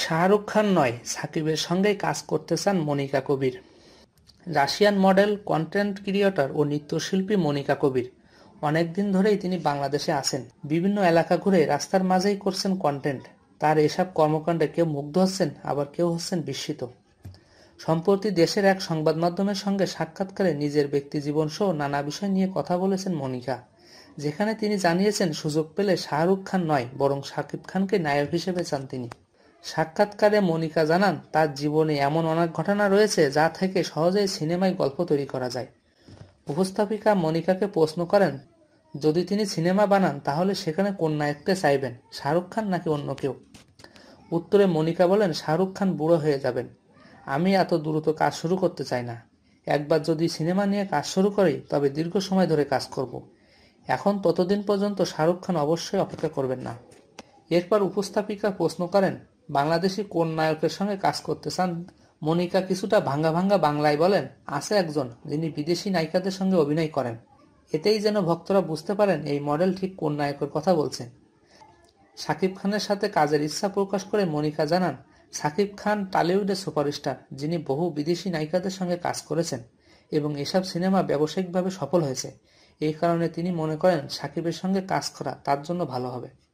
শাহরুখ খান নয়, সাকিবের সঙ্গেই কাজ করতে চান মনিকা কবির। রাশিয়ান মডেল, কন্টেন্ট ক্রিয়েটর ও নৃত্যশিল্পী মনিকা কবির অনেকদিন ধরেই তিনি বাংলাদেশে আছেন। বিভিন্ন এলাকা ঘুরে রাস্তার মাঝেই করছেন কন্টেন্ট। তার এসব কর্মকাণ্ডে কেউ মুগ্ধ হচ্ছেন, আবার কেউ হচ্ছেন বিস্মিত। সম্প্রতি দেশের এক সংবাদ মাধ্যমের সঙ্গে সাক্ষাৎকারে নিজের ব্যক্তিজীবন সহ নানা বিষয় নিয়ে কথা বলেছেন মনিকা, যেখানে তিনি জানিয়েছেন সুযোগ পেলে শাহরুখ খান নয়, বরং শাকিব খানকে নায়ক হিসেবে চান তিনি। সাক্ষাৎকারে মনিকা জানান, তার জীবনে এমন অনেক ঘটনা রয়েছে যা থেকে সহজেই সিনেমায় গল্প তৈরি করা যায়। উপস্থাপিকা মনিকাকে প্রশ্ন করেন, যদি তিনি সিনেমা বানান তাহলে সেখানে কোন নায়ককে চাইবেন, শাহরুখ খান নাকি অন্য কেউ? উত্তরে মনিকা বলেন, শাহরুখ খান বুড়ো হয়ে যাবেন, আমি এত দ্রুত কাজ শুরু করতে চাই না। একবার যদি সিনেমা নিয়ে কাজ শুরু করি তবে দীর্ঘ সময় ধরে কাজ করব। এখন ততদিন পর্যন্ত শাহরুখ খান অবশ্যই অপেক্ষা করবেন না। এরপর উপস্থাপিকা প্রশ্ন করেন, বাংলাদেশি কোন নায়কের সঙ্গে কাজ করতে চান? মনিকা কিছুটা ভাঙ্গা ভাঙ্গা বাংলায় বলেন, আছে একজন যিনি বিদেশি নায়িকাদের সঙ্গে অভিনয় করেন। এতেই যেন ভক্তরা বুঝতে পারেন এই মডেল ঠিক কোন নায়কের কথা বলছেন। শাকিব খানের সাথে কাজের ইচ্ছা প্রকাশ করে মনিকা জানান, শাকিব খান টলিউডের সুপারস্টার, যিনি বহু বিদেশি নায়িকাদের সঙ্গে কাজ করেছেন এবং এসব সিনেমা ব্যবসায়িকভাবে সফল হয়েছে। এই কারণে তিনি মনে করেন শাকিবের সঙ্গে কাজ করা তার জন্য ভালো হবে।